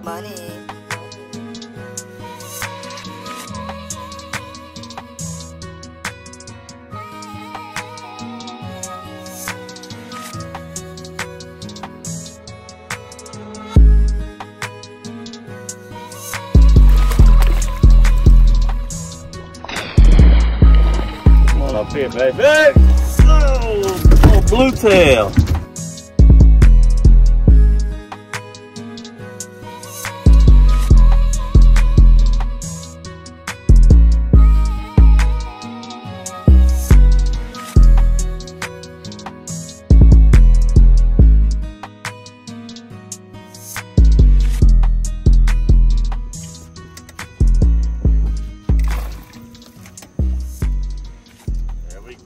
money. Come on up here, baby. Oh, blue tail.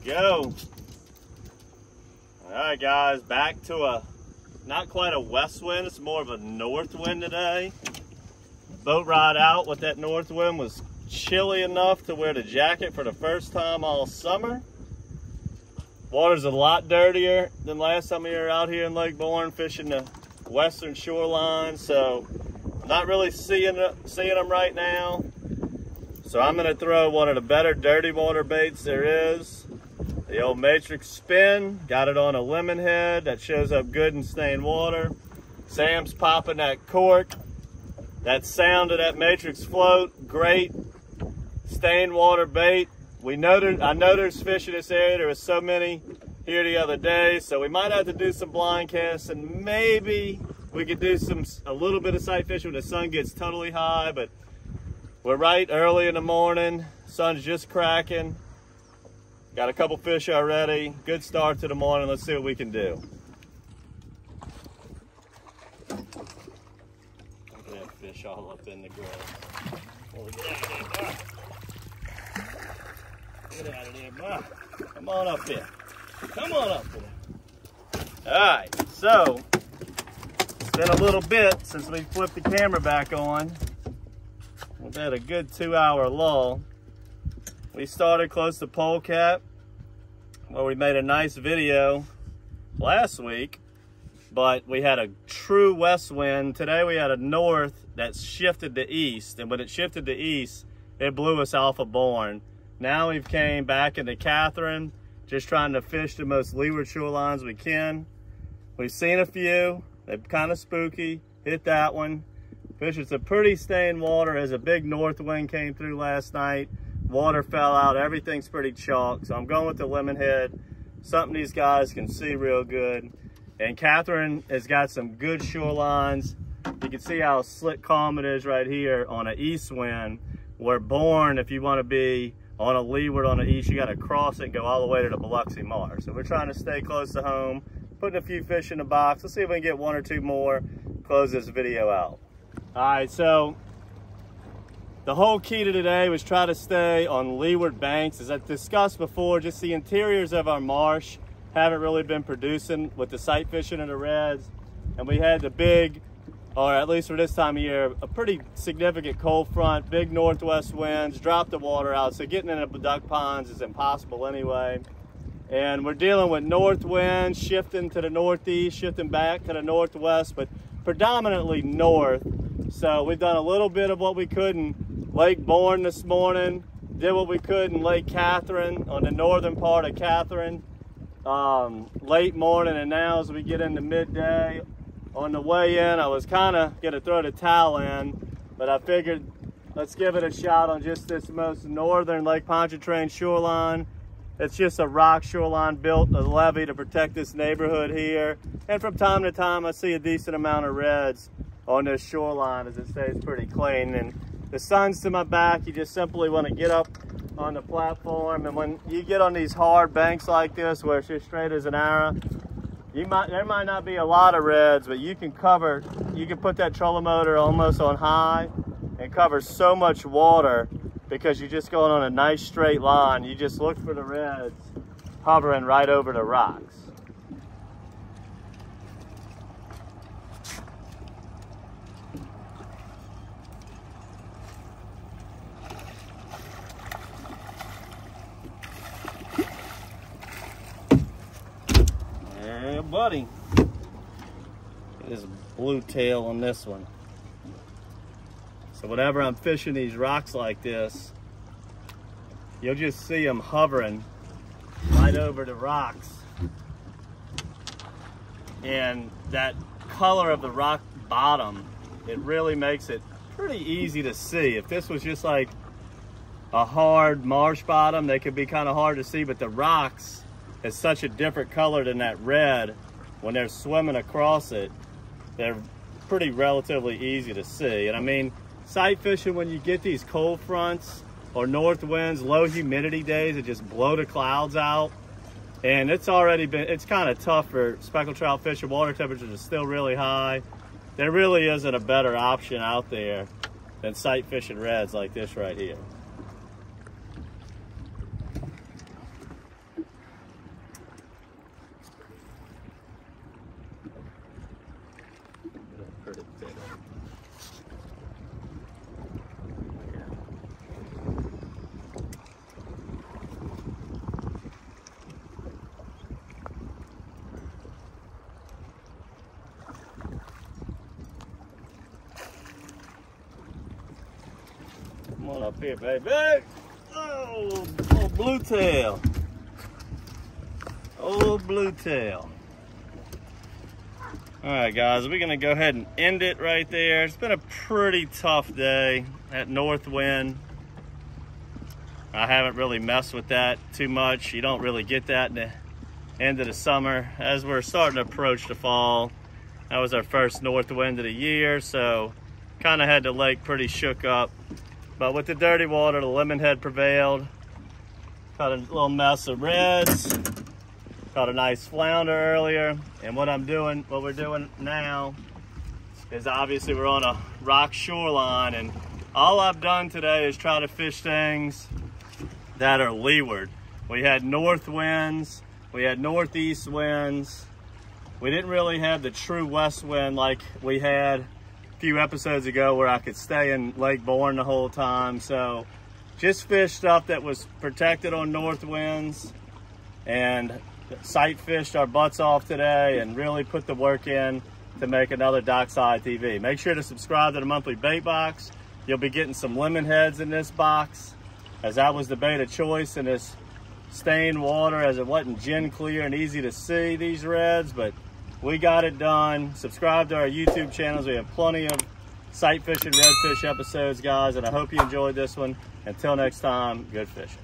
Go. All right, guys, back to a not quite a west wind, it's more of a north wind today. Boat ride out with that north wind was chilly enough to wear the jacket for the first time all summer. Water's a lot dirtier than last time we were out here in Lake Bourne fishing the western shoreline, so I'm not really seeing them right now. So I'm gonna throw one of the better dirty water baits there is. The old Matrix Spin, got it on a lemon head that shows up good in stained water. Sam's popping that cork. That sound of that Matrix float, great stained water bait. I know there's fish in this area. There was so many here the other day, so we might have to do some blind casts, and maybe we could do a little bit of sight fishing when the sun gets totally high, but we're right early in the morning. Sun's just cracking. Got a couple fish already. Good start to the morning. Let's see what we can do. Look at that fish all up in the grass. Oh, get out of there, boy. Get out of there, boy. Come on up here. Come on up here. All right, so it's been a little bit since we flipped the camera back on. We've had a good 2-hour lull. We started close to Polecat, where we made a nice video last week, but we had a true west wind. Today we had a north that shifted to east, and when it shifted to east, it blew us off of Bourne. Now we've came back into Catherine, just trying to fish the most leeward shorelines we can. We've seen a few, they're kind of spooky, hit that one. Fishing some pretty stained water as a big north wind came through last night. Water fell out, everything's pretty chalk, so I'm going with the lemon head, something these guys can see real good. And Catherine has got some good shorelines. You can see how slick calm it is right here on an east wind, where Bourne, if you want to be on a leeward on the east, you got to cross it and go all the way to the Biloxi Marsh. So we're trying to stay close to home, putting a few fish in the box. Let's see if we can get 1 or 2 more, close this video out. All right, so the whole key to today was try to stay on leeward banks. As I discussed before, just the interiors of our marsh haven't really been producing with the sight fishing and the reds. And we had the big, or at least for this time of year, a pretty significant cold front, big northwest winds, dropped the water out. So getting into duck ponds is impossible anyway. And we're dealing with north winds, shifting to the northeast, shifting back to the northwest, but predominantly north. So we've done a little bit of what we could in Lake Bourne this morning, did what we could in Lake Catherine, on the northern part of Catherine, late morning, and now as we get into midday, on the way in, I was kind of going to throw the towel in, but I figured let's give it a shot on just this most northern Lake Pontchartrain shoreline. It's just a rock shoreline built, a levee to protect this neighborhood here, and from time to time I see a decent amount of reds on this shoreline as it stays pretty clean. And the sun's to my back, you just simply want to get up on the platform, and when you get on these hard banks like this where it's just straight as an arrow, there might not be a lot of reds, but you can put that trolling motor almost on high and cover so much water because you're just going on a nice straight line. You just look for the reds hovering right over the rocks. Yeah, buddy. There's a blue tail on this one. So whenever I'm fishing these rocks like this, you'll just see them hovering right over the rocks. And that color of the rock bottom, it really makes it pretty easy to see. If this was just like a hard marsh bottom, they could be kind of hard to see, but the rocks is such a different color than that red. When they're swimming across it, they're pretty relatively easy to see. And I mean, sight fishing, when you get these cold fronts or north winds, low humidity days that just blow the clouds out, and it's kind of tough for speckled trout fishing. Water temperatures are still really high. There really isn't a better option out there than sight fishing reds like this right here. Come on up here, baby. Oh, old blue tail. Old blue tail. All right, guys, we're gonna go ahead and end it right there. It's been a pretty tough day. That north wind, I haven't really messed with that too much. You don't really get that in the end of the summer. As we're starting to approach the fall, that was our first north wind of the year, so kind of had the lake pretty shook up. But with the dirty water, the lemon head prevailed. Caught a little mess of reds. Caught a nice flounder earlier. And what we're doing now is obviously we're on a rock shoreline, and all I've done today is try to fish things that are leeward. We had north winds, we had northeast winds. We didn't really have the true west wind like we had few episodes ago where I could stay in Lake Bourne the whole time. So just fish stuff that was protected on north winds, and sight fished our butts off today and really put the work in to make another DockSide TV. Make sure to subscribe to the monthly bait box. You'll be getting some lemon heads in this box, as that was the bait of choice in this stained water, as it wasn't gin clear and easy to see these reds, but we got it done. Subscribe to our YouTube channels. We have plenty of sight fishing redfish episodes, guys, and I hope you enjoyed this one. Until next time, good fishing.